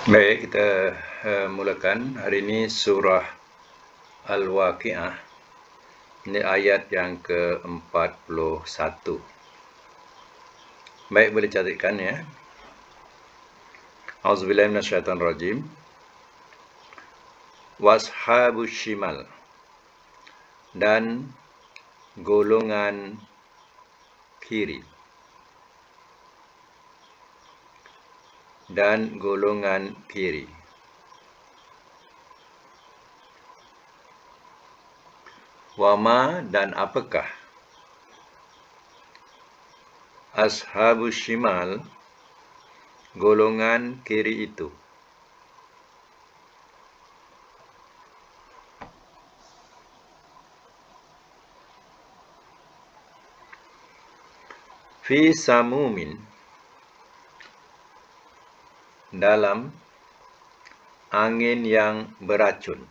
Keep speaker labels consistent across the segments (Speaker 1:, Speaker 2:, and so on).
Speaker 1: Baik, kita mulakan. Hari ini surah Al-Waqi'ah. Ini ayat yang ke-41. Baik, boleh catatkan ya. Auzubillahi minasyaitonirrajim. Washabus shimal, dan golongan kiri. Dan golongan kiri. Wama, dan apakah? Ashabus shimal, golongan kiri itu. Fi samumin, dalam angin yang beracun.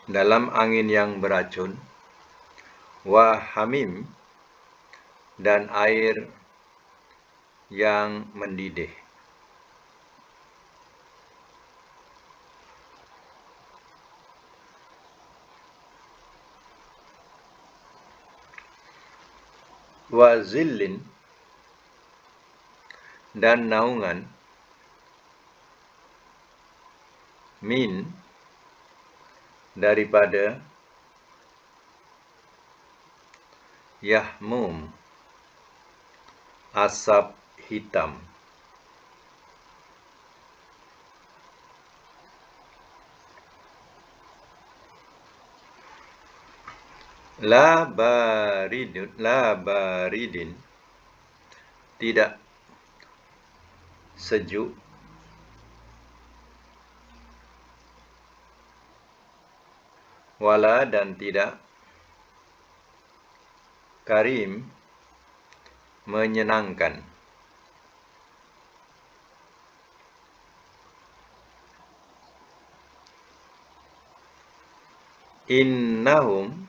Speaker 1: Dalam angin yang beracun. Wa hamim, dan air yang mendidih. Wa zillin, dan naungan. Min, daripada. Yahmum, asap hitam. La baridin, tidak sejuk. Wala, dan tidak. Karim, menyenangkan. Innahum,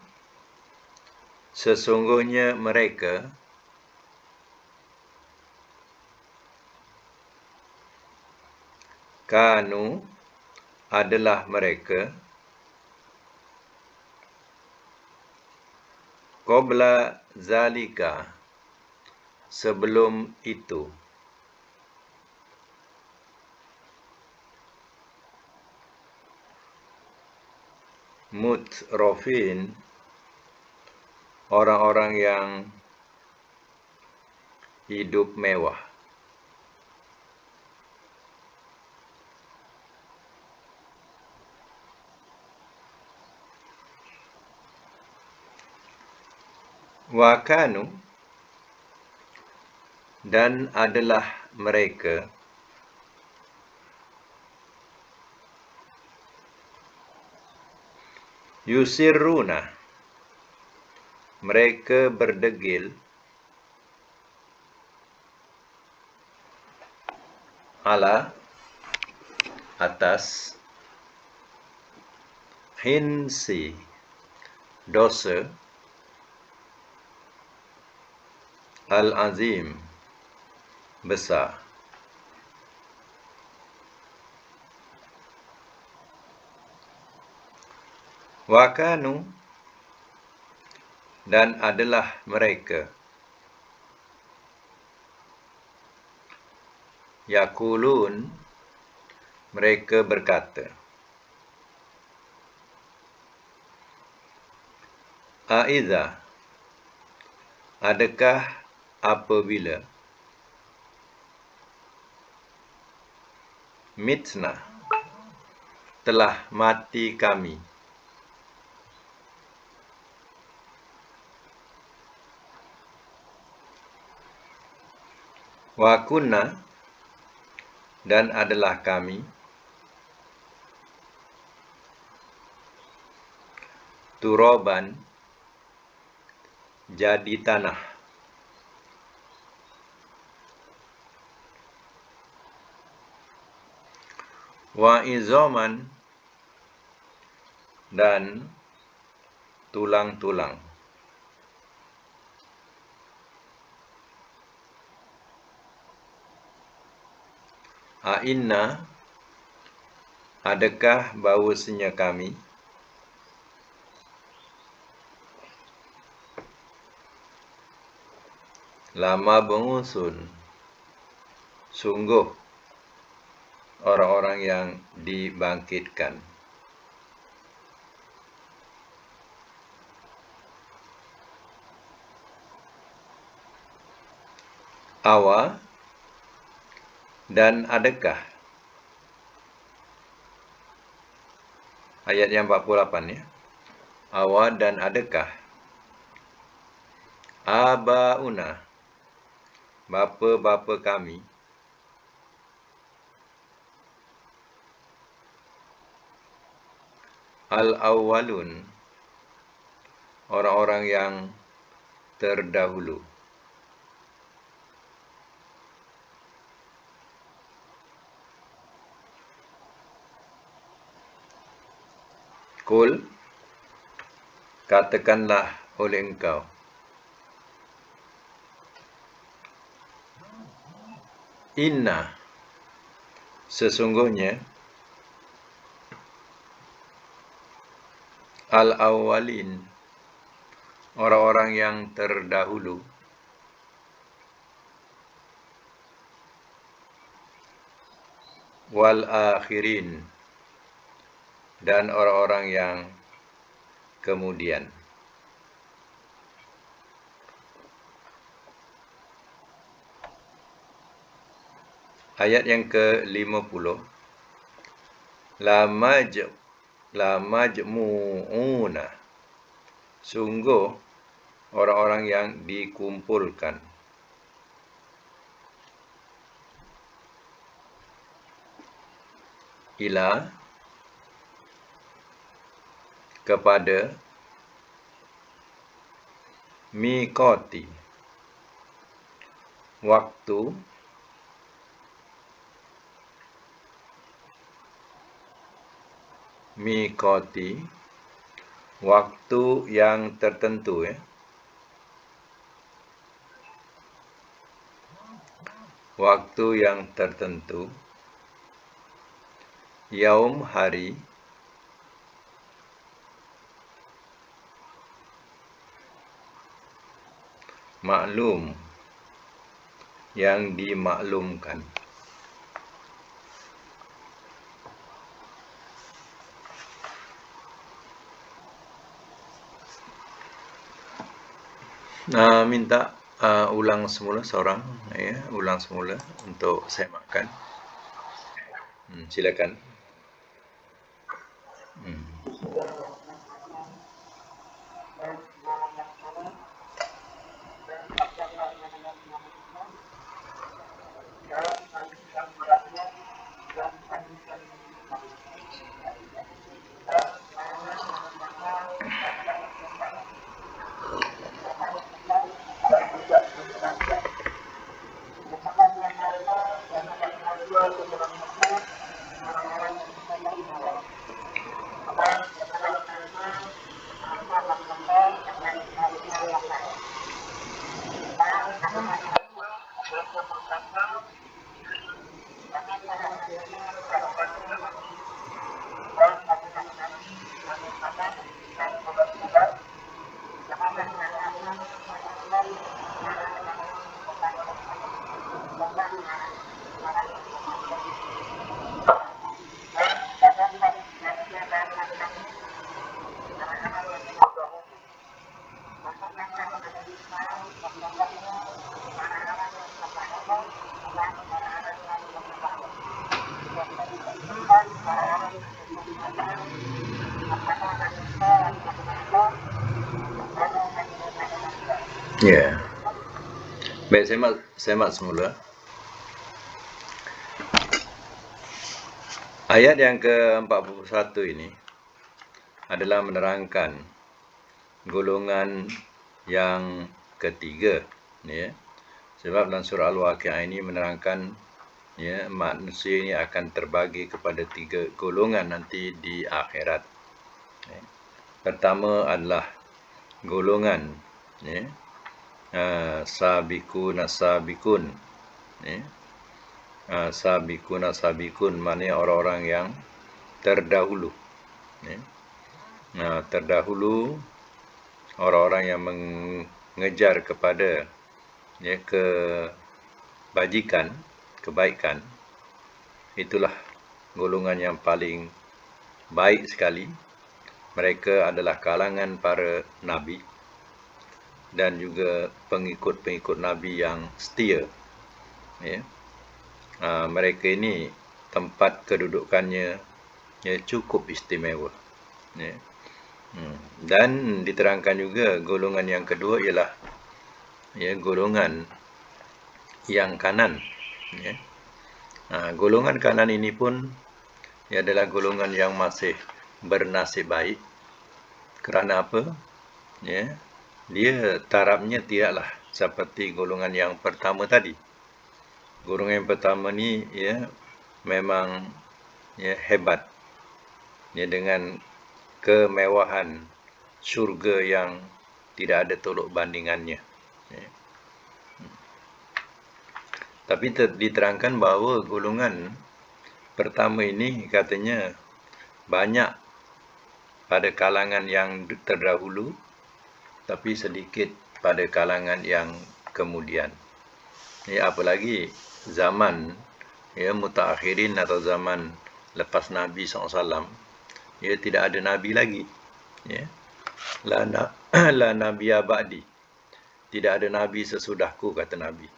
Speaker 1: sesungguhnya mereka. Kanu, adalah mereka. Qabla zalika, sebelum itu. Mutrofin, orang-orang yang hidup mewah. Wakanu, dan adalah mereka. Yusirruna, mereka berdegil. Ala, atas. Hinsi, dosa. Al-azim, besar. Wakanu, dan adalah mereka. Yakulun, mereka berkata. Aiza, adakah apabila. Mitna, telah mati kami. Wakunna, dan adalah kami. Turoban, jadi tanah. Wa izoman, dan tulang-tulang. Ainna, adakah bahawasanya kami? Lama bengusun, sungguh orang-orang yang dibangkitkan. Awa, dan adakah? Ayat yang 48 ya. Awa dan adakah? Abauna, bapa-bapa kami. Al-awwalun, orang-orang yang terdahulu. Qul, katakanlah oleh engkau. Inna, sesungguhnya. Al-awwalin, orang-orang yang terdahulu. Wal-akhirin, dan orang-orang yang kemudian. Ayat yang ke-50. La majmu'una, sungguh orang-orang yang dikumpulkan. Ila, kepada. Miqati, waktu. Miqati, waktu yang tertentu ya. Waktu yang tertentu. Yaum, hari. Maklum, yang dimaklumkan. Minta ulang semula seorang ya, ulang semula untuk saya makan. Silakan. Ya. Baik, saya mak semula. Ayat yang ke-41 ini adalah menerangkan golongan yang ketiga ya. Sebab dalam surah Al-Waqiah ini menerangkan ya, manusia ini akan terbagi kepada 3 golongan nanti di akhirat. Ya. Pertama adalah golongan ya, sabiqun as-sabiqun ya. Sabikun sabikun maknanya orang-orang yang terdahulu. Ya. Terdahulu orang-orang yang mengejar kepada kebajikan, kebaikan, itulah golongan yang paling baik sekali. Mereka adalah kalangan para nabi dan juga pengikut-pengikut nabi yang setia. Ya. Mereka ini tempat kedudukannya cukup istimewa. Ya. Dan diterangkan juga golongan yang kedua ialah golongan yang kanan. Ya. Golongan kanan ini pun adalah golongan yang masih bernasib baik. Kerana apa? Ya, dia tarafnya tidaklah seperti golongan yang pertama tadi. Golongan yang pertama ni memang hebat. Dengan kemewahan syurga yang tidak ada tolok bandingannya. Tapi diterangkan bahawa golongan pertama ini katanya banyak pada kalangan yang terdahulu, tapi sedikit pada kalangan yang kemudian. Apalagi zaman mutaakhirin atau zaman lepas Nabi SAW, tidak ada Nabi lagi. La Nabiya ba'di. Tidak ada Nabi sesudahku, kata Nabi.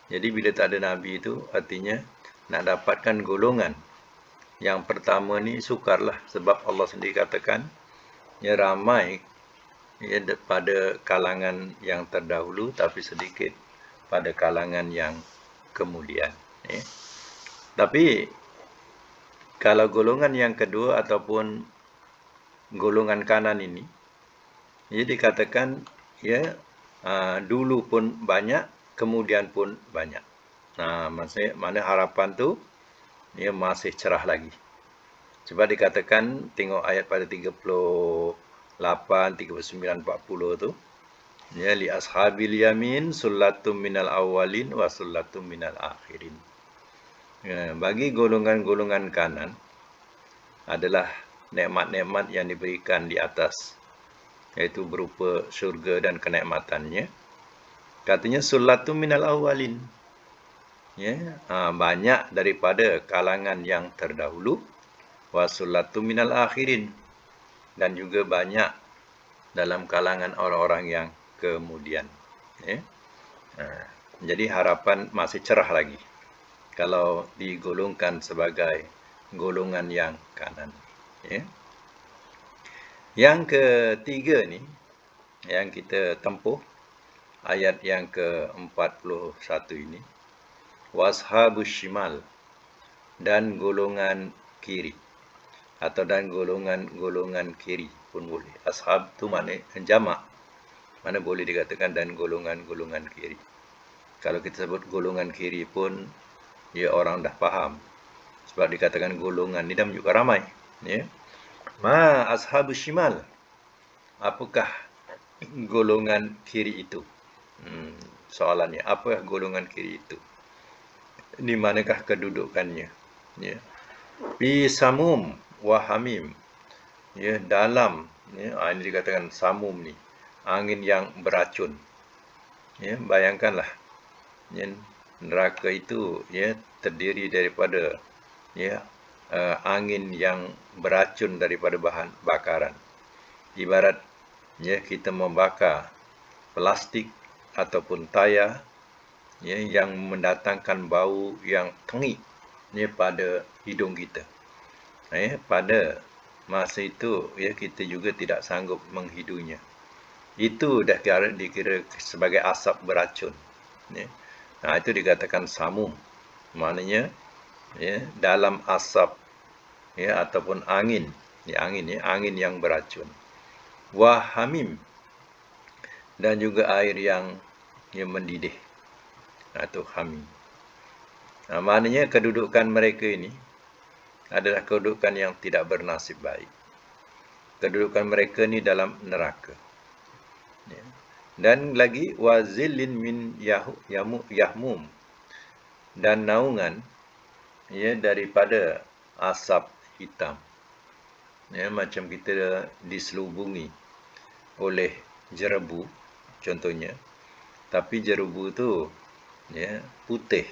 Speaker 1: Jadi bila tak ada Nabi itu, artinya nak dapatkan golongan yang pertama ni sukarlah. Sebab Allah sendiri katakan, ramai pada kalangan yang terdahulu, tapi sedikit pada kalangan yang kemudian. Tapi kalau golongan yang kedua ataupun golongan kanan ini, dikatakan dulu pun banyak, kemudian pun banyak. Mana harapan tu masih cerah lagi. Sebab dikatakan, tengok ayat pada 38, 39, 40 tu, li ashabil yamin sullatum minal awwalin wa sullatum minal akhirin. Bagi golongan-golongan kanan adalah nikmat-nikmat yang diberikan di atas, iaitu berupa syurga dan kenikmatannya. Katanya sullatum minal awwalin. Banyak daripada kalangan yang terdahulu, wa sullatum minal akhirin, dan juga banyak dalam kalangan orang-orang yang kemudian. Jadi harapan masih cerah lagi kalau digolongkan sebagai golongan yang kanan. Yang ketiga ni, yang kita tempuh, ayat yang ke-41 ini, washabus shimal, dan golongan kiri, atau dan golongan kiri pun boleh. Ashab tu makna jamak, mana boleh dikatakan dan golongan kiri. Kalau kita sebut golongan kiri pun, orang dah faham. Sebab dikatakan golongan ni dah menunjukkan ramai. Ma ashabus shimal, apakah golongan kiri itu? Soalannya, apa golongan kiri itu? Di manakah kedudukannya? Fi samum wa hamim. Dalam, ini dikatakan samum ni, angin yang beracun. Bayangkanlah, neraka itu terdiri daripada angin yang beracun daripada bahan bakaran. Ibarat kita membakar plastik ataupun tayar yang mendatangkan bau yang tengik pada hidung kita. Pada masa itu kita juga tidak sanggup menghidunya. Itu dah dikira sebagai asap beracun. Itu dikatakan samum. Maknanya dalam asap ataupun angin, angin yang beracun. Wahamim, dan juga air yang mendidih, atau hamim. Maknanya kedudukan mereka ini adalah kedudukan yang tidak bernasib baik. Kedudukan mereka ni dalam neraka. Dan lagi wazilin min yahmum, dan naungan ya daripada asap hitam. Ya, macam kita diselubungi oleh jerebu contohnya. Tapi jerebu tu ya putih.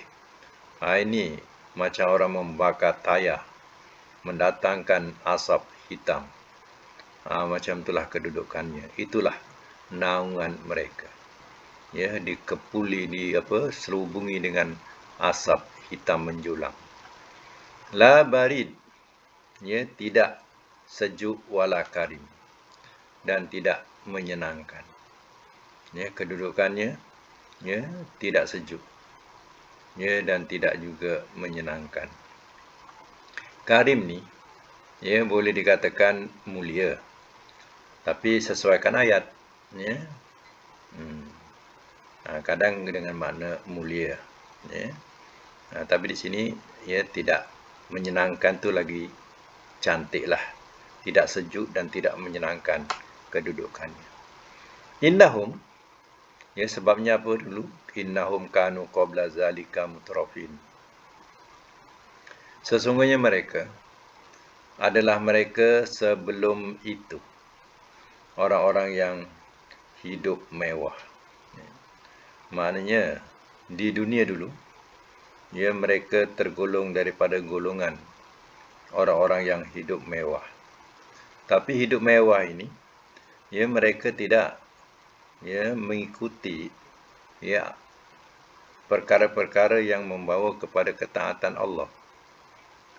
Speaker 1: Ini macam orang membakar tayar, mendatangkan asap hitam. Macam itulah kedudukannya. Itulah naungan mereka. Ya, dikepuli selubungi dengan asap hitam menjulang. La barid, ya, tidak sejuk wala karim, dan tidak menyenangkan. Ya, kedudukannya ya tidak sejuk, ya, dan tidak juga menyenangkan. Karim ni ya boleh dikatakan mulia, tapi sesuaikan ayat, ya. Kadang dengan makna mulia, ya. Tapi di sini ya tidak menyenangkan tu lagi cantiklah, tidak sejuk dan tidak menyenangkan kedudukannya. Innahum, ya, sebabnya apa dulu? Innahum kanu qabla zalika mutrafin. Sesungguhnya mereka adalah mereka sebelum itu orang-orang yang hidup mewah. Maknanya di dunia dulu ya mereka tergolong daripada golongan orang-orang yang hidup mewah. Tapi hidup mewah ini ya mereka tidak ya mengikuti ya perkara-perkara yang membawa kepada ketaatan Allah.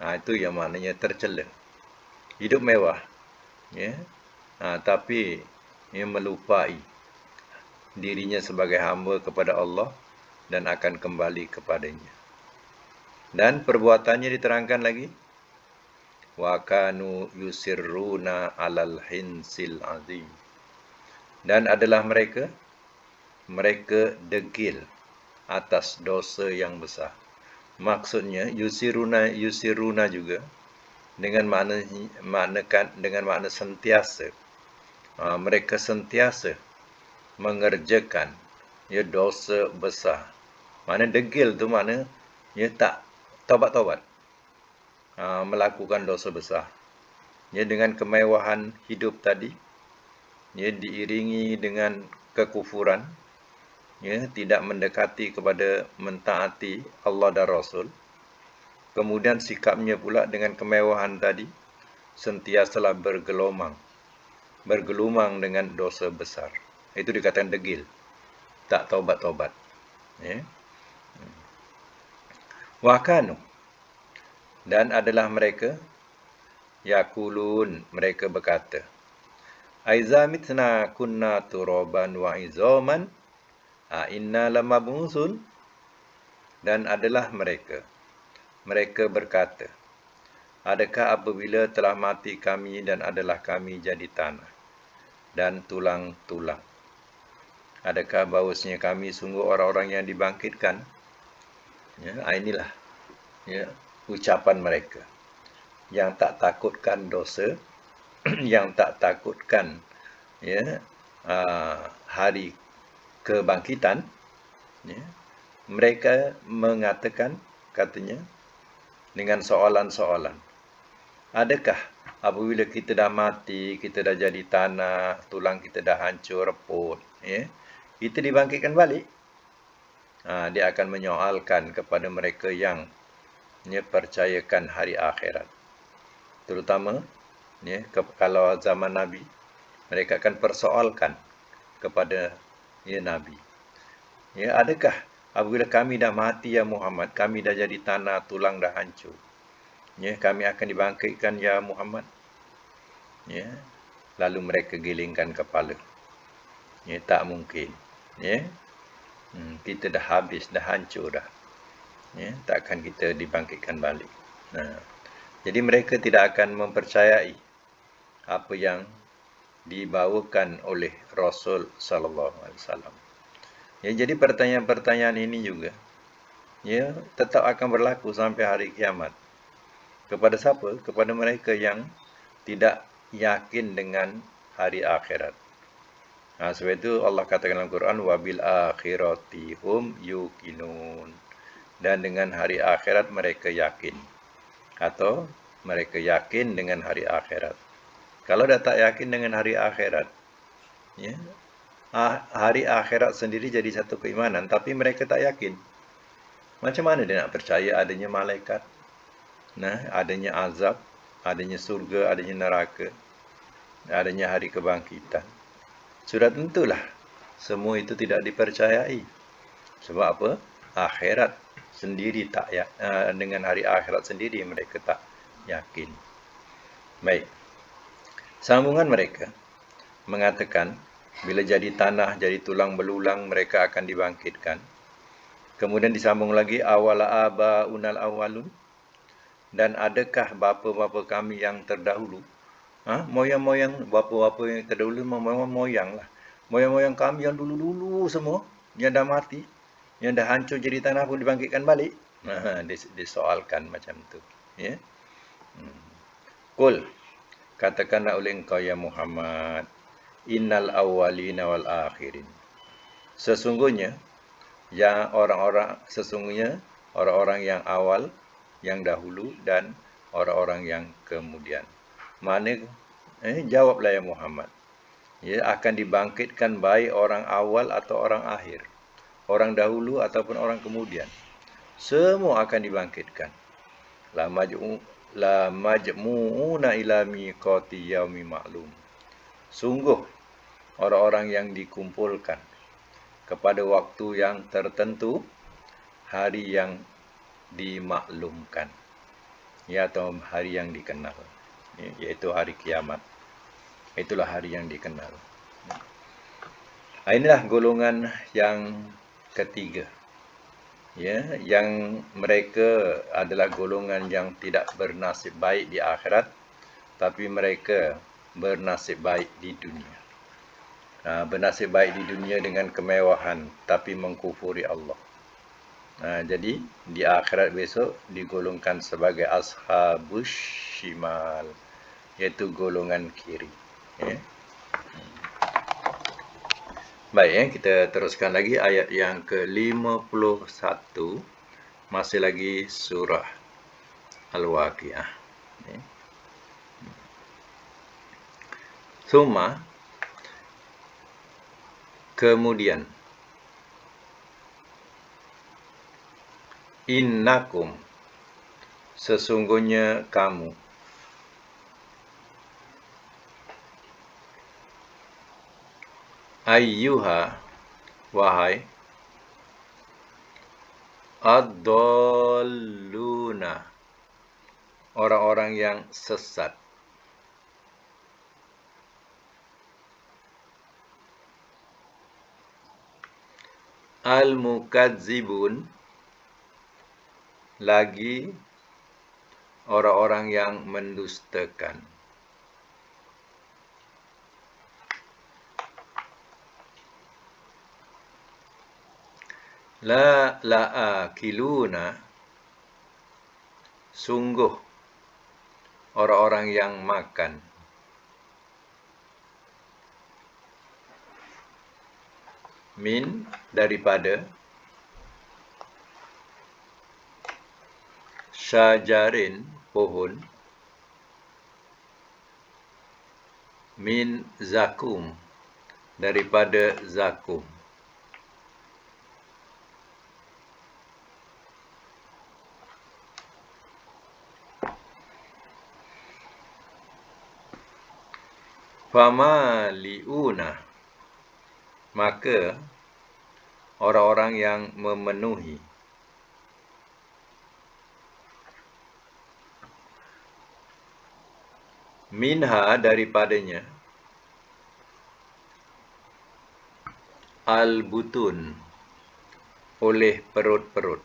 Speaker 1: Itu yang maknanya tercela. Hidup mewah ya, tapi ia melupai dirinya sebagai hamba kepada Allah dan akan kembali kepadanya. Dan perbuatannya diterangkan lagi, wa kanu yusirruna 'alal hinsil azim. Dan adalah mereka degil atas dosa yang besar. Maksudnya yusiruna juga dengan makna sentiasa. Mereka sentiasa mengerjakan ya dosa besar. Mana degil tu mana ya tak taubat-taubat. Melakukan dosa besar. Ya, dengan kemewahan hidup tadi ya diiringi dengan kekufuran, ya, tidak mendekati kepada mentaati Allah dan Rasul. Kemudian sikapnya pula dengan kemewahan tadi sentiasalah bergelumang dengan dosa besar. Itu dikatakan degil, tak taubat-taubat. Ya. Wa kanu, dan adalah mereka yakulun, mereka berkata, aiza mitna kunna turaban wa izaman inna lamab'usun. Dan adalah mereka berkata, adakah apabila telah mati kami dan adalah kami jadi tanah dan tulang-tulang, adakah bahawasanya kami sungguh orang-orang yang dibangkitkan? Ya, inilah ya ucapan mereka yang tak takutkan dosa, yang tak takutkan ya hari kebangkitan. Ya. Mereka mengatakan, katanya, dengan soalan-soalan, adakah apabila kita dah mati, kita dah jadi tanah, tulang kita dah hancur, reput, ya, kita dibangkitkan balik? Dia akan menyoalkan kepada mereka yang ya, percayakan hari akhirat. Terutama ya, kalau zaman Nabi, mereka akan persoalkan kepada ya Nabi. Ya, adakah apabila kami dah mati ya Muhammad, kami dah jadi tanah, tulang dah hancur, ya, kami akan dibangkitkan ya Muhammad? Ya, lalu mereka gelingkan kepala. Ya, tak mungkin. Ya, kita dah habis, dah hancur dah. Ya, takkan kita dibangkitkan balik. Jadi mereka tidak akan mempercayai apa yang dibawakan oleh Rasul sallallahu alaihi wasallam. Ya, jadi pertanyaan-pertanyaan ini juga ya tetap akan berlaku sampai hari kiamat. Kepada siapa? Kepada mereka yang tidak yakin dengan hari akhirat. Sebab itu Allah katakan dalam Quran, wabil akhirati hum yuqinun. dan dengan hari akhirat mereka yakin. Atau mereka yakin dengan hari akhirat. Kalau dah tak yakin dengan hari akhirat, ya, hari akhirat sendiri jadi satu keimanan, tapi mereka tak yakin. Macam mana dia nak percaya adanya malaikat, adanya azab, adanya surga, adanya neraka, adanya hari kebangkitan? Sudah tentulah semua itu tidak dipercayai. Sebab apa? Akhirat sendiri tak dengan hari akhirat sendiri mereka tak yakin. Baik. Sambungan mereka mengatakan bila jadi tanah, jadi tulang belulang mereka akan dibangkitkan. Kemudian disambung lagi awala abaunal awalun, dan adakah bapa-bapa kami yang terdahulu? Moyang-moyang bapa-bapa yang terdahulu memang moyang lah. Moyang-moyang kami yang dulu-dulu semua yang dah mati, yang dah hancur jadi tanah pun dibangkitkan balik. Disoalkan macam tu, ya. Qul, katakanlah oleh engkau ya Muhammad, innal awwalina wal akhirin. Sesungguhnya orang-orang yang awal, yang dahulu, dan orang-orang yang kemudian. Mana? Jawablah ya Muhammad. Ya, akan dibangkitkan baik orang awal atau orang akhir, orang dahulu ataupun orang kemudian. Semua akan dibangkitkan. La majmu'una ila miqati yaumi ma'lum. Sungguh orang-orang yang dikumpulkan kepada waktu yang tertentu, hari yang dimaklumkan, ya, atau hari yang dikenal, iaitu hari kiamat. Itulah hari yang dikenal. Inilah golongan yang ketiga, ya, yang mereka adalah golongan yang tidak bernasib baik di akhirat, tapi mereka bernasib baik di dunia. Bernasib baik di dunia dengan kemewahan, tapi mengkufuri Allah. Jadi di akhirat besok digolongkan sebagai ashabus shimal, iaitu golongan kiri. Ya. Baik, kita teruskan lagi ayat yang ke-51, masih lagi surah Al-Waqiah. Ya. Suma, kemudian, innakum, sesungguhnya kamu, ayyuha, wahai, ad-dalluna, orang-orang yang sesat, al-mukadzibun, lagi orang-orang yang mendustakan. La la'akiluna, sungguh orang-orang yang makan. Min, daripada, syajarin, pohon, min zakum, daripada zakum. Famaliuna, maka orang-orang yang memenuhi, minha, daripadanya, al-butun, oleh perut-perut.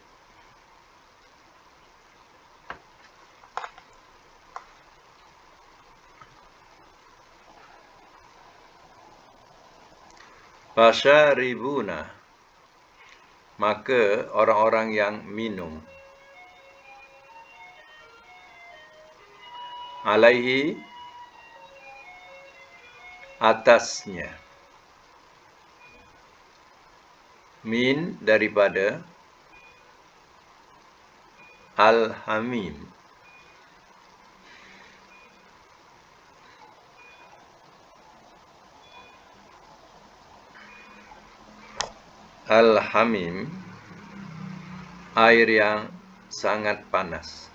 Speaker 1: Fasyaribuna, maka orang-orang yang minum, alaihi, atasnya, min, daripada, Al-Hamim. Al-Hamim, air yang sangat panas.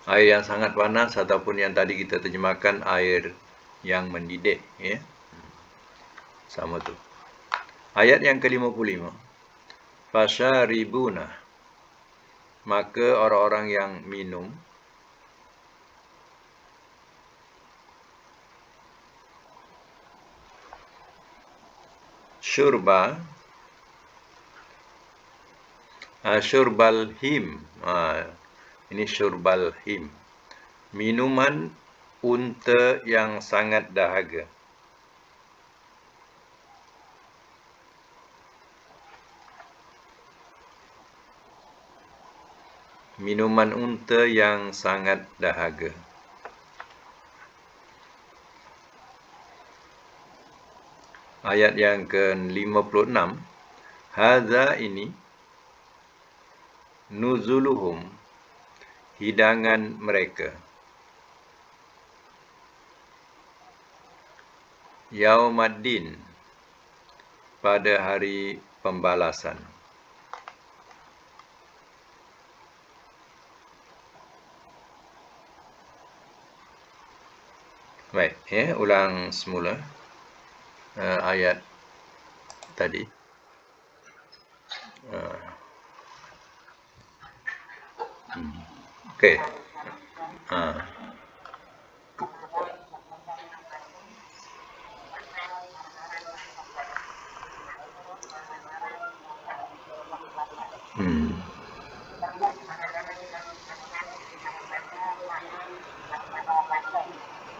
Speaker 1: Air yang sangat panas ataupun yang tadi kita terjemahkan air yang mendidih, ya. Sama tu. Ayat yang ke-55. Fasyaribuna, maka orang-orang yang minum syurbal him. Ini syurbal him. Minuman unta yang sangat dahaga. Minuman unta yang sangat dahaga. Ayat yang ke-56. Hadza, ini nuzuluhum, hidangan mereka. Yaumaddin, pada hari pembalasan. Baik, ya, ulang semula ayat tadi. Okey.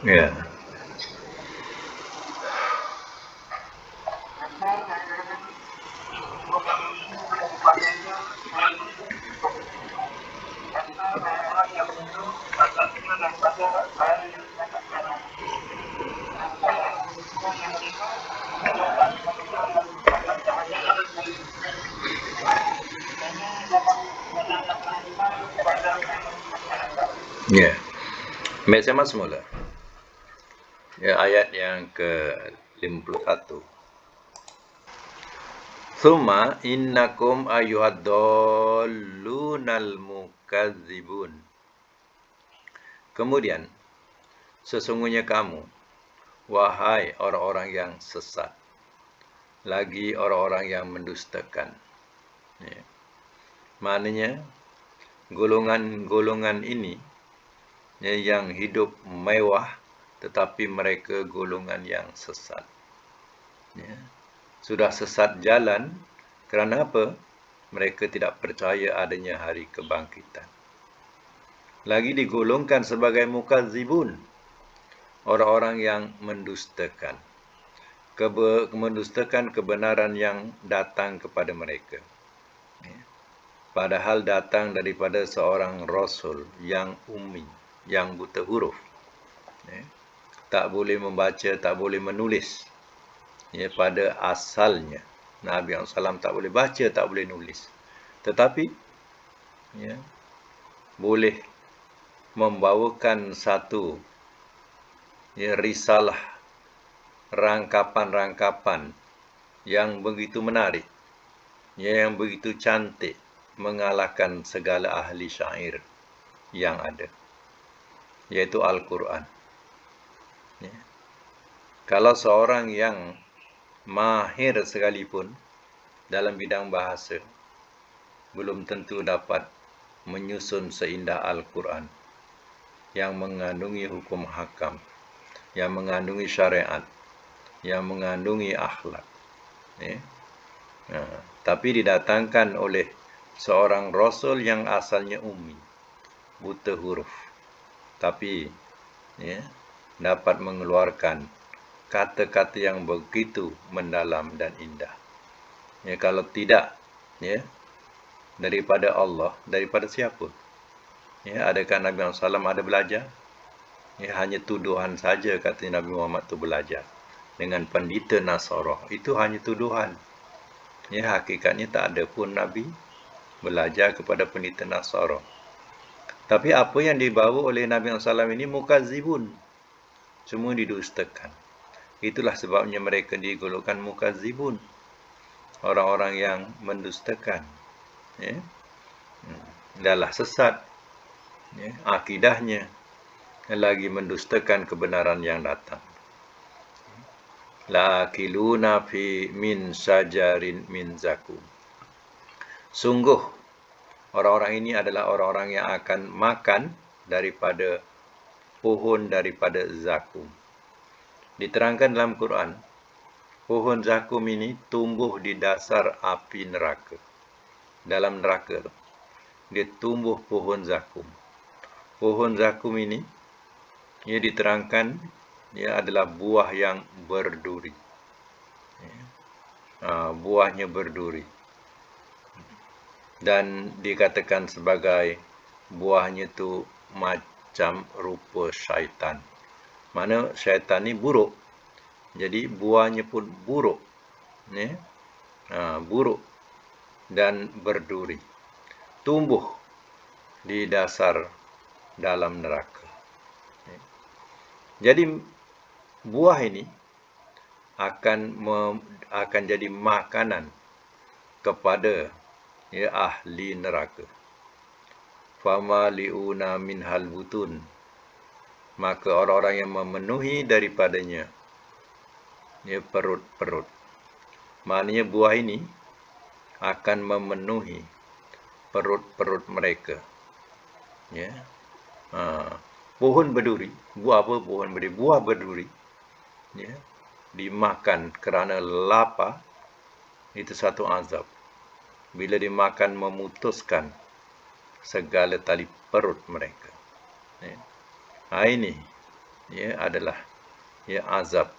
Speaker 1: Ya. Ya. Baik, saya masuk semula. Ya, ayat yang ke-51. Tsumma innakum ayyuhad-dallunal mukadzibun. Kemudian, sesungguhnya kamu, wahai orang-orang yang sesat, lagi orang-orang yang mendustakan. Ya. Maknanya, golongan-golongan ini, ya, yang hidup mewah, tetapi mereka golongan yang sesat. Ya. Sudah sesat jalan, kerana apa? Mereka tidak percaya adanya hari kebangkitan. Lagi digolongkan sebagai mukadzibun, orang-orang yang mendustakan. Mendustakan kebenaran yang datang kepada mereka. Padahal datang daripada seorang rasul yang ummi, yang buta huruf. Tak boleh membaca, tak boleh menulis. Ya, pada asalnya Nabi SAW tak boleh baca, tak boleh nulis. Tetapi ya, boleh membawakan satu, ya, risalah, rangkapan-rangkapan yang begitu menarik, ya, yang begitu cantik, mengalahkan segala ahli syair yang ada, yaitu Al-Quran. Ya. Kalau seorang yang mahir sekalipun dalam bidang bahasa, belum tentu dapat menyusun seindah Al-Quran yang mengandungi hukum hakam, yang mengandungi syariat, yang mengandungi akhlak. Ya. Tapi didatangkan oleh seorang rasul yang asalnya ummi, buta huruf, tapi ya, dapat mengeluarkan kata-kata yang begitu mendalam dan indah. Ya, kalau tidak, ya, daripada Allah, daripada siapa? Ya, adakah Nabi SAW ada belajar? Ya, hanya tuduhan saja katanya Nabi Muhammad tu belajar. dengan pendeta Nasara. Itu hanya tuduhan. Ya, hakikatnya tak ada pun Nabi belajar kepada pendeta Nasara. Tapi apa yang dibawa oleh Nabi SAW ini mukazibun. Semua didustakan. Itulah sebabnya mereka digolongkan mukazibun. Orang-orang yang mendustakan. Ya. Dalam sesat. Ya. Akidahnya. Lagi mendustakan kebenaran yang datang. La'akiluna fi min sajarin min zakum. Sungguh, orang-orang ini adalah orang-orang yang akan makan daripada pohon daripada zakum. Diterangkan dalam Quran, pohon zakum ini tumbuh di dasar api neraka. Dalam neraka tu, dia tumbuh pohon zakum. Pohon zakum ini, ia diterangkan, ia adalah buah yang berduri. Buahnya berduri. Dan dikatakan sebagai buahnya tu macam rupa syaitan. Mana syaitan ni buruk. Jadi buahnya pun buruk. Ya? Buruk dan berduri. Tumbuh di dasar dalam neraka. Ya? Jadi buah ini akan jadi makanan kepada ahli neraka. Famaliuna minhal butun. Maka orang-orang yang memenuhi daripadanya perut-perut. Maknanya buah ini akan memenuhi perut-perut mereka. Ya. Pohon berduri. Buah apa pohon berduri? Buah berduri. Ya. Dimakan kerana lapar. Itu satu azab. Bila dimakan memutuskan segala tali perut mereka. Ya. Ini adalah azab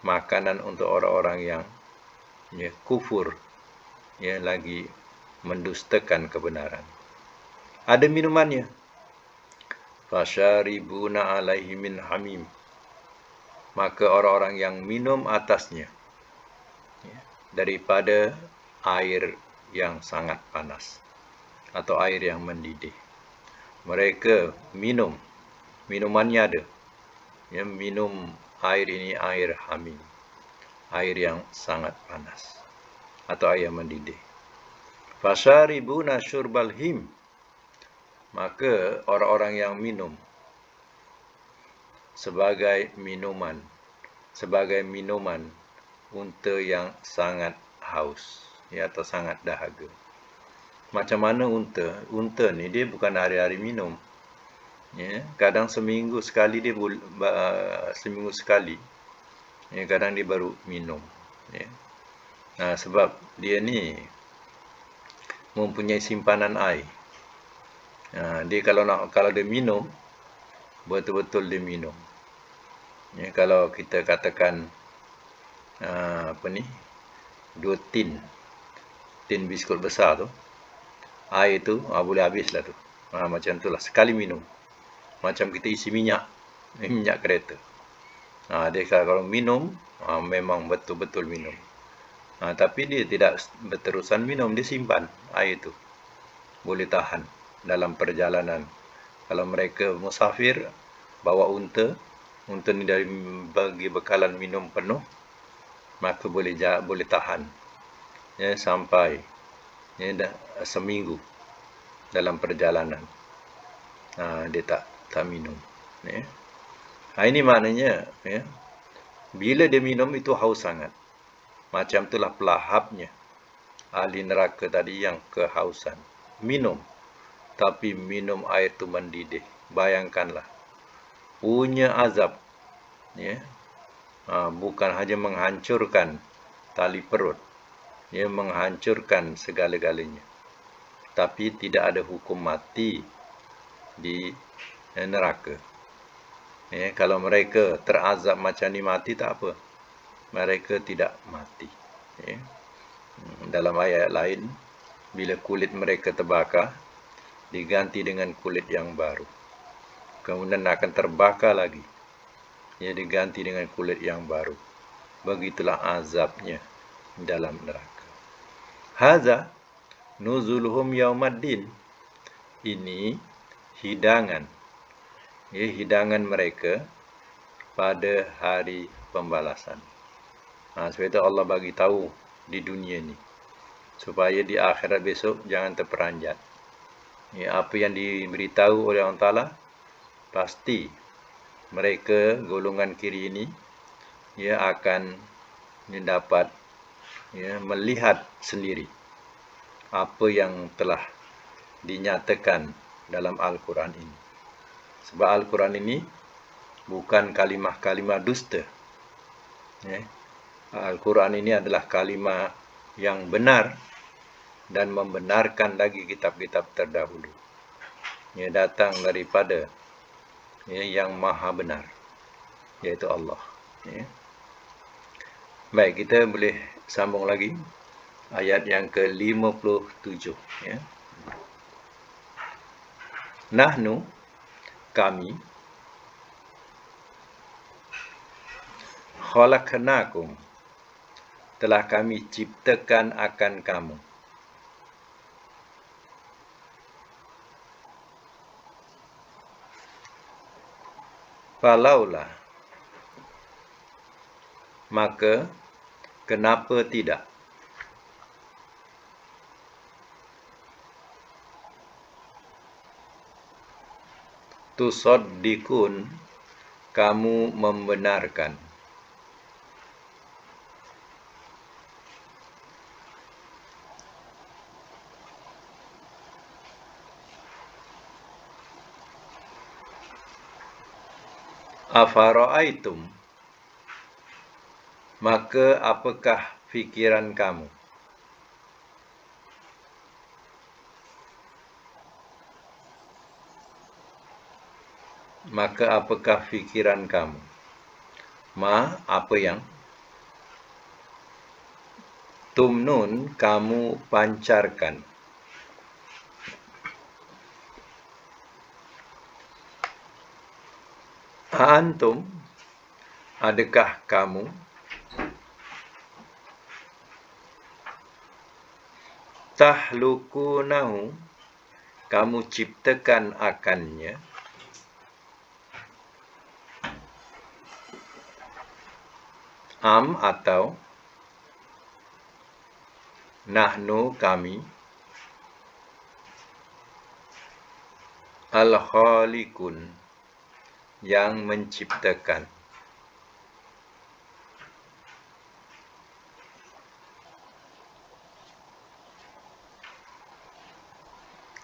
Speaker 1: makanan untuk orang-orang yang kufur, lagi mendustakan kebenaran. Ada minumannya. Fasyaribuna alaihi min hamim. Maka orang-orang yang minum atasnya daripada air yang sangat panas atau air yang mendidih. Mereka minum. Minumannya ada. Minum air ini air hamim. Air yang sangat panas. Atau air yang mendidih. Fasyaribuna syurbal him. Maka orang-orang yang minum sebagai minuman unta yang sangat haus. Atau sangat dahaga. Macam mana unta? Unta ni dia bukan hari-hari minum. Kadang seminggu sekali dia kadang dia baru minum. Sebab dia ni mempunyai simpanan air. Dia kalau dia minum, betul-betul dia minum. Kalau kita katakan 2 tin biskut besar tu, air tu boleh habislah tu. Macam itulah sekali minum. Macam kita isi minyak kereta. Dia kalau minum, memang betul-betul minum. Tapi dia tidak berterusan minum, dia simpan air itu. Boleh tahan dalam perjalanan. Kalau mereka musafir, bawa unta ni dari bagi bekalan minum penuh, maka boleh tahan sampai dah seminggu dalam perjalanan. Dia tak minum. Ini maknanya bila dia minum itu haus sangat. Macam itulah pelahapnya ahli neraka tadi yang kehausan. Minum. Tapi minum air itu mendidih. Bayangkanlah. Punya azab. Bukan hanya menghancurkan tali perut. Menghancurkan segala-galanya. Tapi tidak ada hukum mati di neraka. Kalau mereka terazab macam ni mati tak apa. Mereka tidak mati. Dalam ayat lain, bila kulit mereka terbakar, diganti dengan kulit yang baru. Kemudian akan terbakar lagi. Diganti dengan kulit yang baru. begitulah azabnya dalam neraka. Haza nuzuluhum yaumaddin. Ini hidangan. Hidangan mereka pada hari pembalasan. Sebab itu Allah bagi tahu di dunia ni, supaya di akhirat besok jangan terperanjat. Apa yang diberitahu oleh Allah Ta'ala, pasti mereka golongan kiri ini akan dapat melihat sendiri apa yang telah dinyatakan dalam Al-Quran ini. Sebab Al-Quran ini bukan kalimah-kalimah dusta. Al-Quran ini adalah kalimah yang benar dan membenarkan lagi kitab-kitab terdahulu. Datang daripada yang maha benar, iaitu Allah. Baik, kita boleh sambung lagi ayat yang ke-57. Nahnu, kami, khalaqnakum, telah kami ciptakan akan kamu. Falaulah, maka kenapa tidak? Tusaddikun, kamu membenarkan. Afara'aitum, maka apakah fikiran kamu? Maka apakah fikiran kamu? Apa yang? Tumnun, kamu pancarkan. Antum, adakah kamu? Tahlukunahu, kamu ciptakan akannya. Atau nahnu, kami, al-khaliqun, yang menciptakan.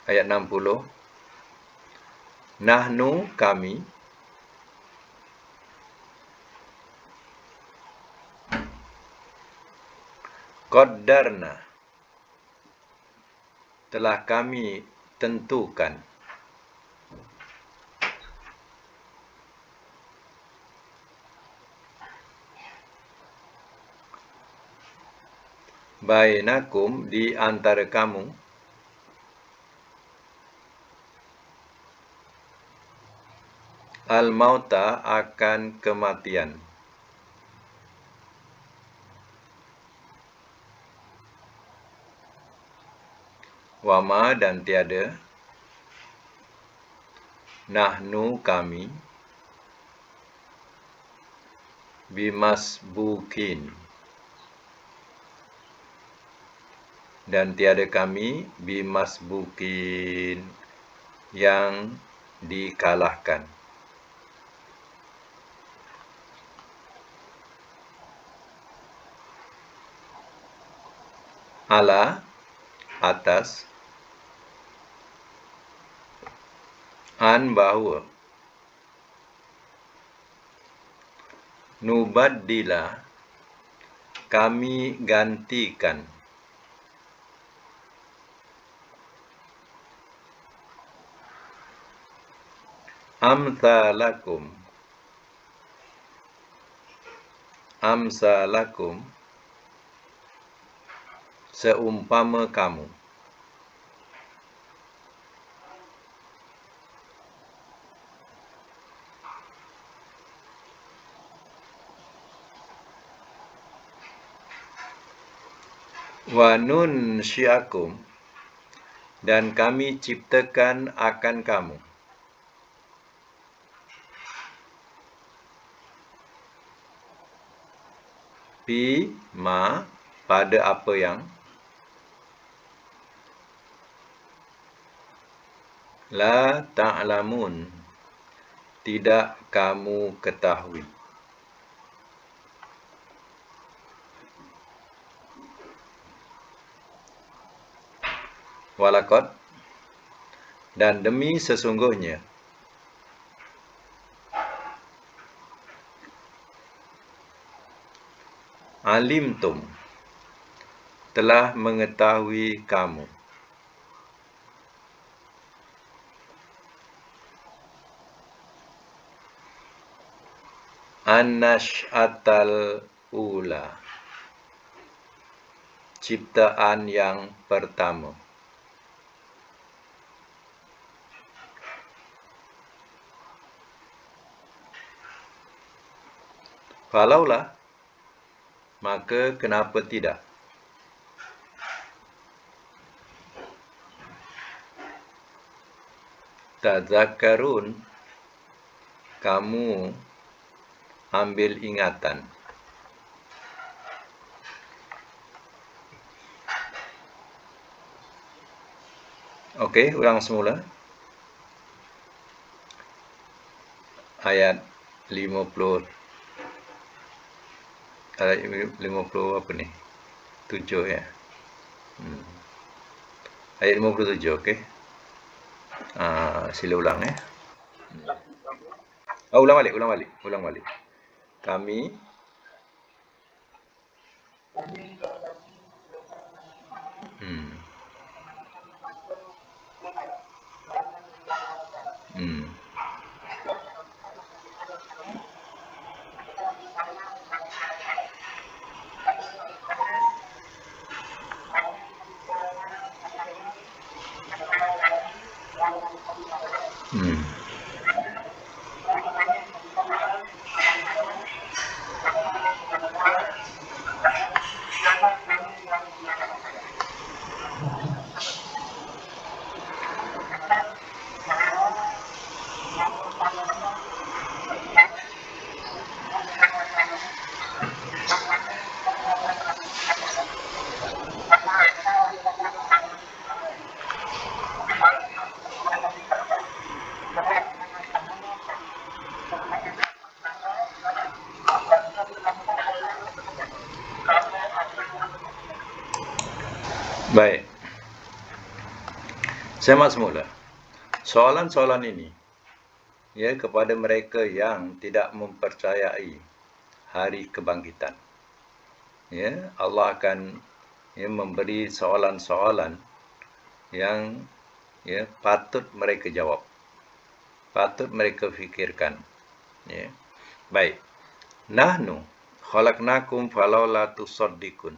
Speaker 1: Ayat 60. Nahnu, kami, qaddarna, telah kami tentukan. Bainakum, di antara kamu. Al-mauta, akan kematian. Wama, dan tiada. Nahnu, kami, bimasbukin, dan tiada kami bimasbukin, yang dikalahkan. Ala, atas. An, bahawa. Nubaddila, kami gantikan. Amsalakum, seumpama kamu. Wa nunsyiakum, dan kami ciptakan akan kamu. Ma, pada apa yang la ta'lamun, tidak kamu ketahui. Walaqad, dan demi sesungguhnya, alimtum, telah mengetahui kamu, an-nash'atal ula, ciptaan yang pertama. Falaulah, maka kenapa tidak? Tazakkarun, kamu ambil ingatan. Okey, ulang semula. Ayat 50 apa ni? 7 ya. Ayat 57, okey. Sila ulang ya. Ulang balik. Kami hmm. Hmm. Hmm. Baik. Semak semula. Soalan-soalan ini ya kepada mereka yang tidak mempercayai hari kebangkitan. Ya, Allah akan memberi soalan-soalan yang patut mereka jawab. Patut mereka fikirkan. Ya. Baik. Nahnu khalaqnakum falawla tusaddiqun.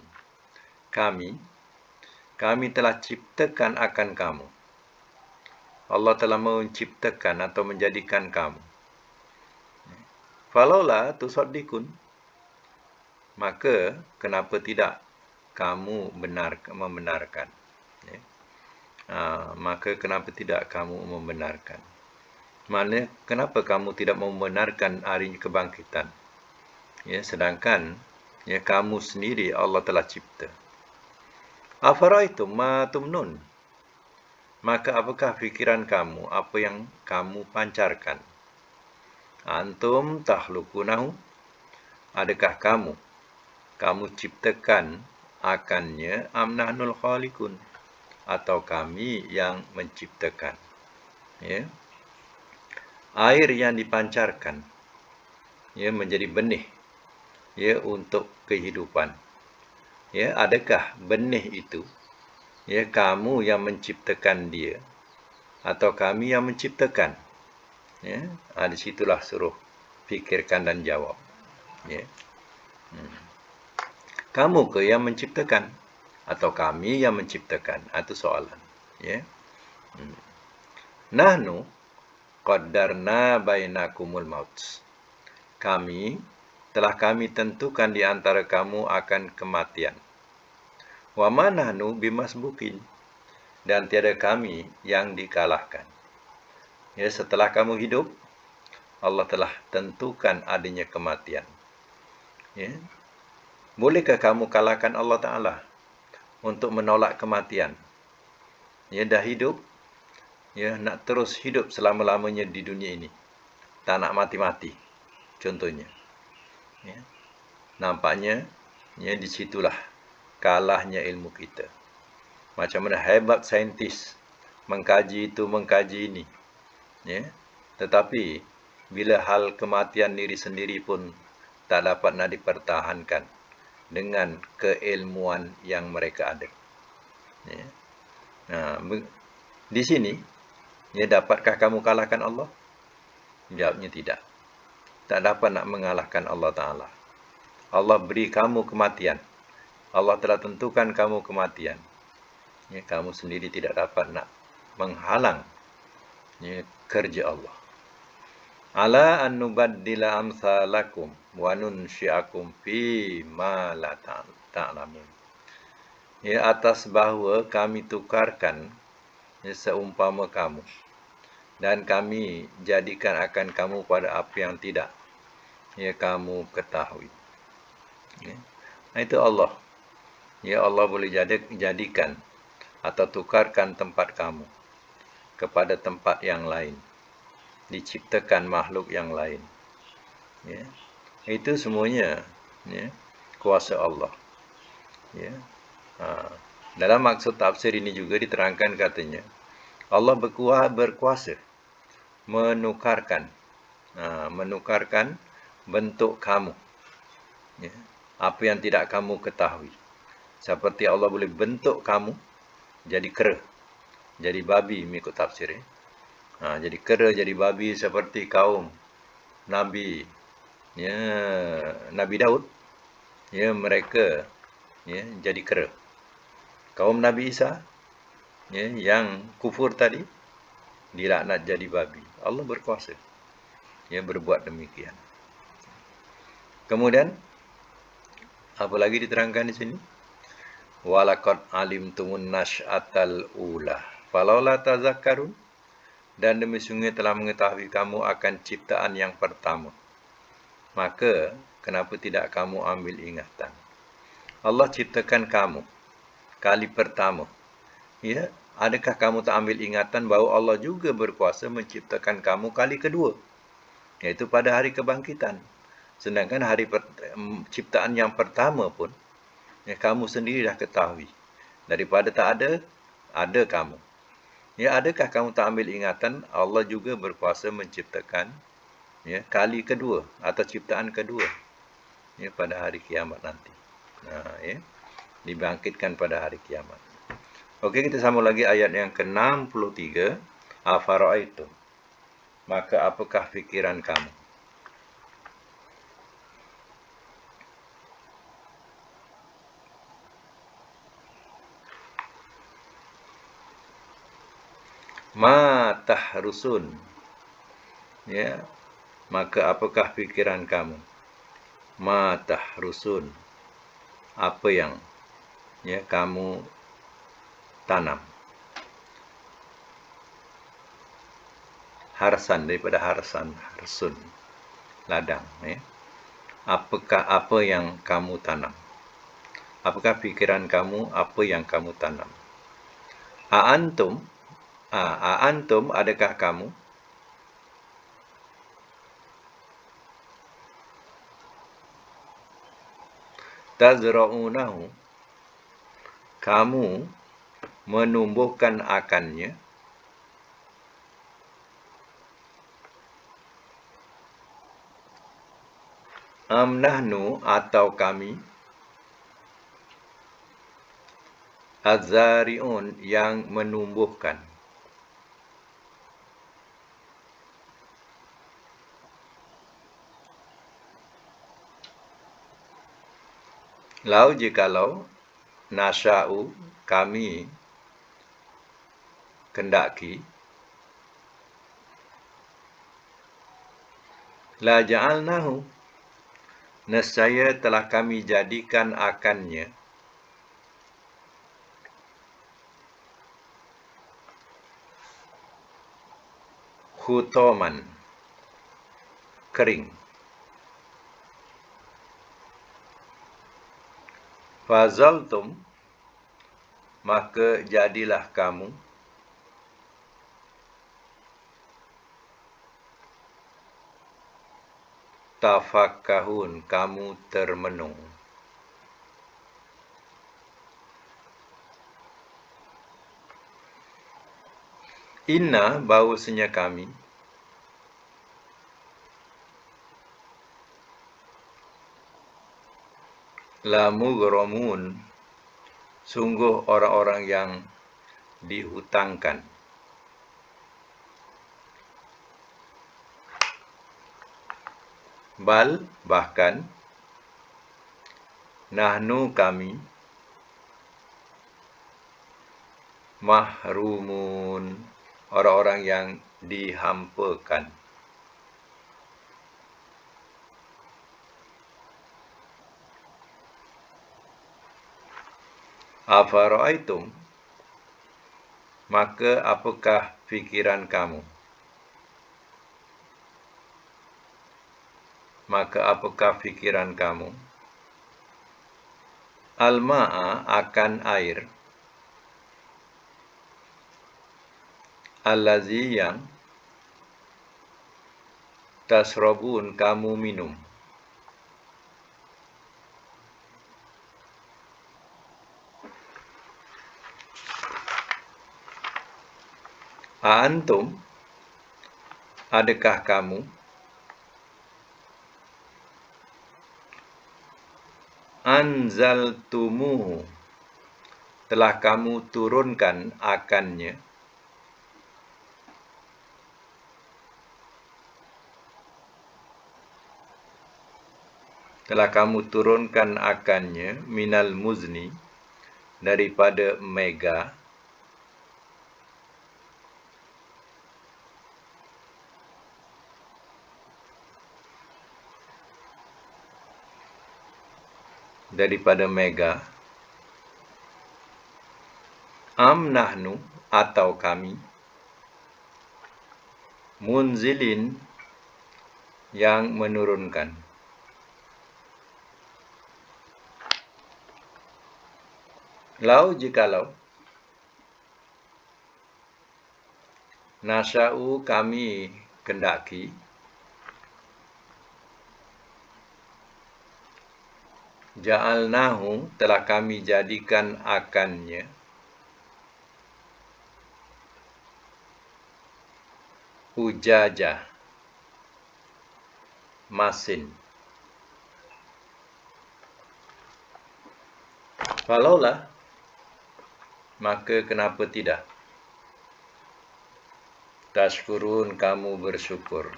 Speaker 1: Kami telah ciptakan akan kamu. Allah telah menciptakan atau menjadikan kamu. Falawla tusaddiqun, maka kenapa tidak kamu membenarkan? Ya. Maka kenapa tidak kamu membenarkan? Maknanya, kenapa kamu tidak membenarkan hari kebangkitan? Ya, sedangkan ya kamu sendiri Allah telah cipta. Afaraitum ma tumnun, maka apakah fikiran kamu, apa yang kamu pancarkan? Antum tahlukunahu, adakah kamu ciptakan akannya, am nahnul khaliqun, atau kami yang menciptakan? Ya. Air yang dipancarkan ya menjadi benih ya untuk kehidupan. Ya, adakah benih itu ya kamu yang menciptakan dia atau kami yang menciptakan? Ya, di situlah suruh fikirkan dan jawab. Ya. Kamu ke yang menciptakan atau kami yang menciptakan? Itu soalan. Ya. Nahnu qaddarna bainakumul maut. Kami telah tentukan di antara kamu akan kematian. Wa ma nahnu bimasbukin, dan tiada kami yang dikalahkan. Ya, setelah kamu hidup, Allah telah tentukan adanya kematian. Ya. Bolehkah kamu kalahkan Allah Ta'ala untuk menolak kematian? Ya, dah hidup, ya, nak terus hidup selama-lamanya di dunia ini. Tak nak mati-mati, contohnya. Ya. Nampaknya, ya, disitulah kalahnya ilmu kita. Macam mana hebat saintis mengkaji itu, mengkaji ini. Ya. Tetapi, bila hal kematian diri sendiri pun tak dapat nak dipertahankan dengan keilmuan yang mereka ada. Ya. Di sini, ya, dapatkah kamu kalahkan Allah? Jawabnya tidak. Tak dapat nak mengalahkan Allah Ta'ala. Allah beri kamu kematian. Allah telah tentukan kamu kematian. Ya, kamu sendiri tidak dapat nak menghalang, ya, kerja Allah. Ala an nubaddila amsalakum wa nunsyi'akum fi ma la ta'lamun. Ya, atas bahawa kami tukarkan, ya, seumpama kamu, dan kami jadikan akan kamu pada apa yang tidak, ya, kamu ketahui. Ya. Nah, itu Allah. Ya, Allah boleh jadikan atau tukarkan tempat kamu kepada tempat yang lain, diciptakan makhluk yang lain. Ya. Itu semuanya, ya, kuasa Allah. Ya. Dalam maksud tafsir ini juga diterangkan katanya, Allah berkuasa menukarkan bentuk kamu, ya, apa yang tidak kamu ketahui. Seperti Allah boleh bentuk kamu jadi kera, jadi babi, mengikut tafsir. Jadi kera, jadi babi seperti kaum Nabi, ya, Nabi Daud. Ya, mereka, ya, jadi kera. Kaum Nabi Isa, ya, yang kufur tadi, dilaknat jadi babi. Allah berkuasa, ya, berbuat demikian. Kemudian, apa lagi diterangkan di sini? Walaqad alimtumun nasy'atal ula falaula tazakkarun, dan demi sungguh telah mengetahui kamu akan ciptaan yang pertama, maka kenapa tidak kamu ambil ingatan? Allah ciptakan kamu kali pertama. Ya, adakah kamu tak ambil ingatan bahawa Allah juga berkuasa menciptakan kamu kali kedua, iaitu pada hari kebangkitan. Sedangkan hari ciptaan yang pertama pun, ya, kamu sendiri dah ketahui. Daripada tak ada, ada kamu. Ya, adakah kamu tak ambil ingatan Allah juga berkuasa menciptakan, ya, kali kedua atau ciptaan kedua, ya, pada hari kiamat nanti. Ya, dibangkitkan pada hari kiamat. Okey, kita sambung lagi ayat yang ke-63. Afara'aitum, maka apakah fikiran kamu? Ma tahrusun, ya, maka apakah fikiran kamu? Ma tahrusun, apa yang, ya, kamu tanam. Harsan, daripada harsan, harsun, ladang. Ya. Apakah apa yang kamu tanam? Apakah fikiran kamu apa yang kamu tanam? A'antum, adakah kamu? Tazra'unahu, kamu menumbuhkan akannya. Am nahnu, atau kami, az-zari'un, yang menumbuhkan. Lau, jikalau, nasya'u, kami kendaki, la ja'alnahu, nescaya telah kami jadikan akannya, Khutoman, kering. Fazaltum, maka jadilah kamu. Tafakkahun, kamu termenung. Inna, bahawasanya kami. Lamughramun, sungguh orang-orang yang dihutangkan. Bal, bahkan. Nahnu, kami. Mahrumun, orang-orang yang dihampakan. Afara'aitum, maka apakah fikiran kamu? Maka apakah fikiran kamu? Al-ma'a, akan air. Allazi, yang. Tasrabun, kamu minum. Antum, adakah kamu? Anzaltumuhu, telah kamu turunkan akannya. Telah kamu turunkan akannya minal muzni, daripada mega. Daripada mega. Am nahnu, atau kami. Munzilin, yang menurunkan. Lau, jikalau. Nasya'u, kami kendaki. Ja'alnahu, telah kami jadikan akannya. Ujaja, masin. Falaulah, maka kenapa tidak? Tashkurun, kamu bersyukur.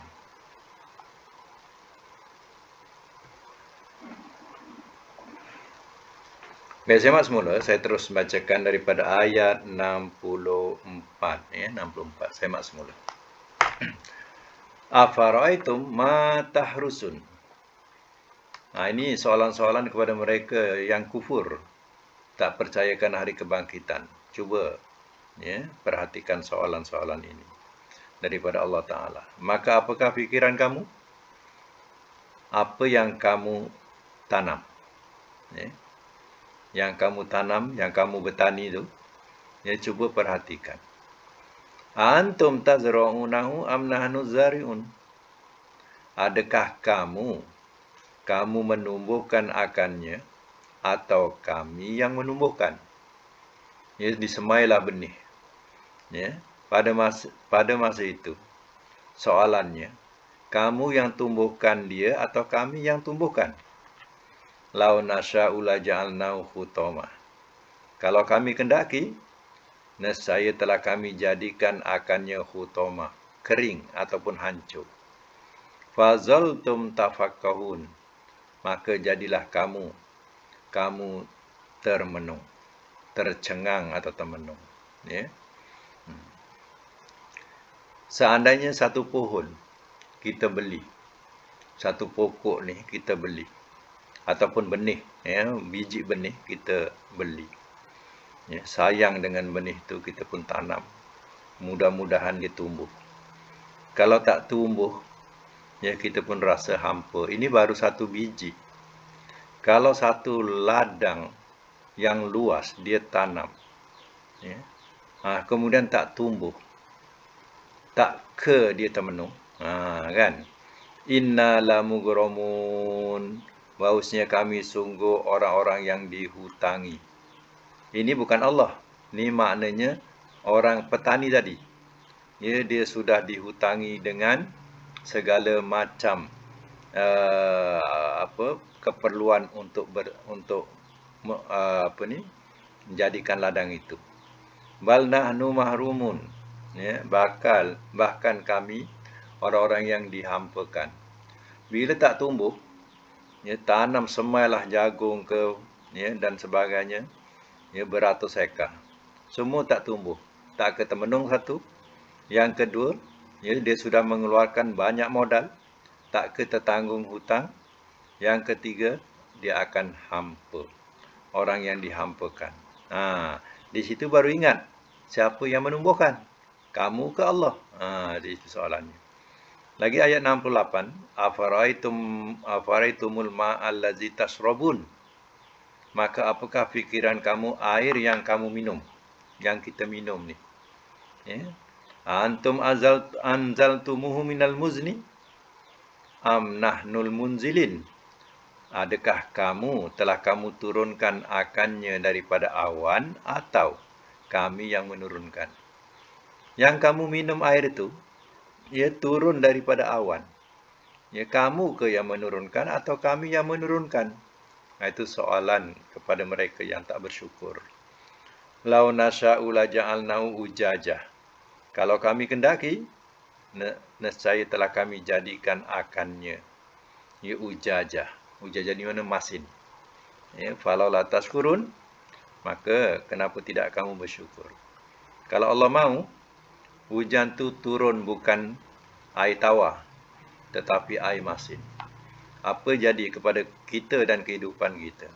Speaker 1: Baik, semak semula. Saya terus bacakan daripada ayat 64. 64. Semak semula. Afara'aitum ma tahrusun. Ini soalan-soalan kepada mereka yang kufur, tak percayakan hari kebangkitan. Cuba perhatikan soalan-soalan ini daripada Allah Ta'ala. Maka apakah fikiran kamu? Apa yang kamu tanam? Yang kamu tanam, yang kamu bertani itu, cuba perhatikan. Antum tazra'unahu am nahnu zari'un. Adakah kamu menumbuhkan akannya, atau kami yang menumbuhkan? Disemailah benih. Pada masa itu, soalannya, kamu yang tumbuhkan dia atau kami yang tumbuhkan? Lau nasya'u la ja'alnahu khutama. Kalau kami kendaki, nescaya telah kami jadikan akannya khutama, kering ataupun hancur. Fazaltum tafakkahun, maka jadilah kamu termenung, tercengang atau termenung. Seandainya satu pohon kita beli, satu pokok ni kita beli, ataupun benih, biji benih kita beli. Sayang dengan benih tu, kita pun tanam. Mudah-mudahan dia tumbuh. Kalau tak tumbuh, ya kita pun rasa hampa. Ini baru satu biji. Kalau satu ladang yang luas dia tanam, ya, kemudian tak tumbuh, tak ke dia termenung, kan? Inna lamughramun, bahusnya kami sungguh orang-orang yang dihutangi. Ini bukan Allah. Ini maknanya orang petani tadi. Ya, dia sudah dihutangi dengan segala macam keperluan untuk menjadikan ladang itu. Bal nahnu mahrumun, ya, bahkan kami orang-orang yang dihampakan. Bila tak tumbuh, ya, tanam semailah jagung ke, ya, dan sebagainya, ya, beratus hektar, semua tak tumbuh, tak ketemenung satu. Yang kedua, ya, dia sudah mengeluarkan banyak modal, tak ketertanggung hutang. Yang ketiga, dia akan hampa, orang yang dihampakan. Di situ baru ingat, siapa yang menumbuhkan? Kamu ke Allah? Di situ soalannya. Lagi ayat 68, afaraitumul ma'allazi tasrabun. Maka apakah fikiran kamu air yang kamu minum, yang kita minum ni? Ya. Antum anzaltumuhu minal muzni am nahnul munzilin. Adakah telah kamu turunkan akannya daripada awan atau kami yang menurunkan? Yang kamu minum air itu, ia turun daripada awan. Ya, kamu ke yang menurunkan atau kami yang menurunkan? Itu soalan kepada mereka yang tak bersyukur. Lau nasya'u la ja'alnahu ujajah. Kalau kami kendaki, nescaya telah kami jadikan akannya, ya, ujajah. Ujajah ni mana? Masin. Ya, falau la tashkurun, maka kenapa tidak kamu bersyukur? Kalau Allah mahu, hujan tu turun bukan air tawar, tetapi air masin. Apa jadi kepada kita dan kehidupan kita?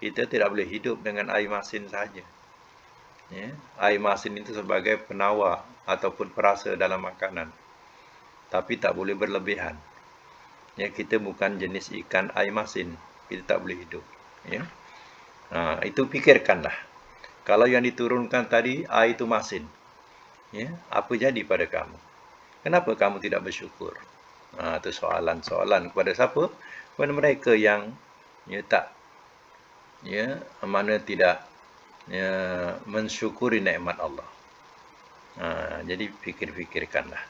Speaker 1: Kita tidak boleh hidup dengan air masin saja. Ya, air masin itu sebagai penawar ataupun perasa dalam makanan, tapi tak boleh berlebihan. Ya, kita bukan jenis ikan air masin, kita tak boleh hidup. Ya, itu pikirkanlah. Kalau yang diturunkan tadi air itu masin, ya, apa jadi pada kamu? Kenapa kamu tidak bersyukur? Itu soalan kepada siapa? Kepada mereka yang, ya, tak, ya, mana tidak, ya, mensyukuri nikmat Allah. Jadi fikirkanlah.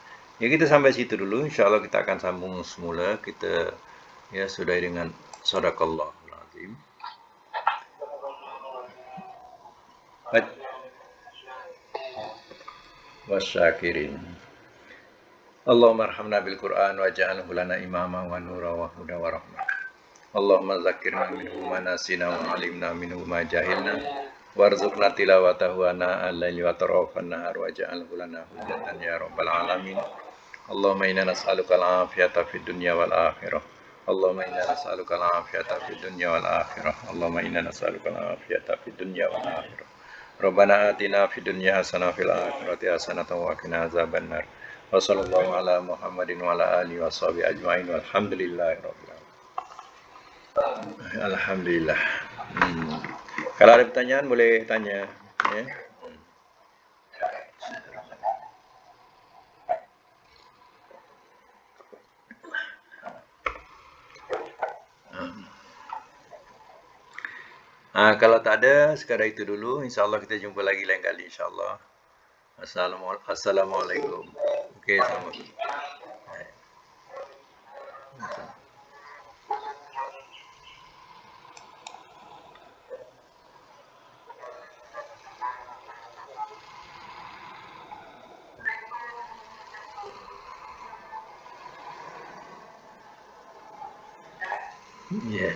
Speaker 1: Ya, kita sampai situ dulu. InsyaAllah kita akan sambung semula. Kita, ya, sudah dengan Sadaqallahul Azim. Wasyakirin. Allahumma arhamna bil Qur'an waj'alhu lana imama wa nura wa huda wa rahmah. Allahumma zakirna minhu ma nasina wa alimna minhu ma jahilna warzuqna tilawatahu ana al-laili wa tarafan nahar waj'alhu lana hujjatan ya rabbal alamin. Allahumma inna nas'aluka al-afiyata fid dunya wal akhirah. Allahumma inna nas'aluka al-afiyata fid dunya wal akhirah. Allahumma inna nas'aluka al-afiyata fid dunya wal akhirah. Rabbana atina fid dunya hasanah fil akhirati hasanah wa qina azaban nar. Wa sallallahu ala Muhammadin wa ala alihi washabihi ajmain walhamdulillahi rabbil alamin. Alhamdulillah. Kalau ada pertanyaan boleh tanya, ya. Kalau tak ada, sekadar itu dulu. InsyaAllah kita jumpa lagi lain kali, insyaAllah. Assalamualaikum. Okey, assalamualaikum. Yeah.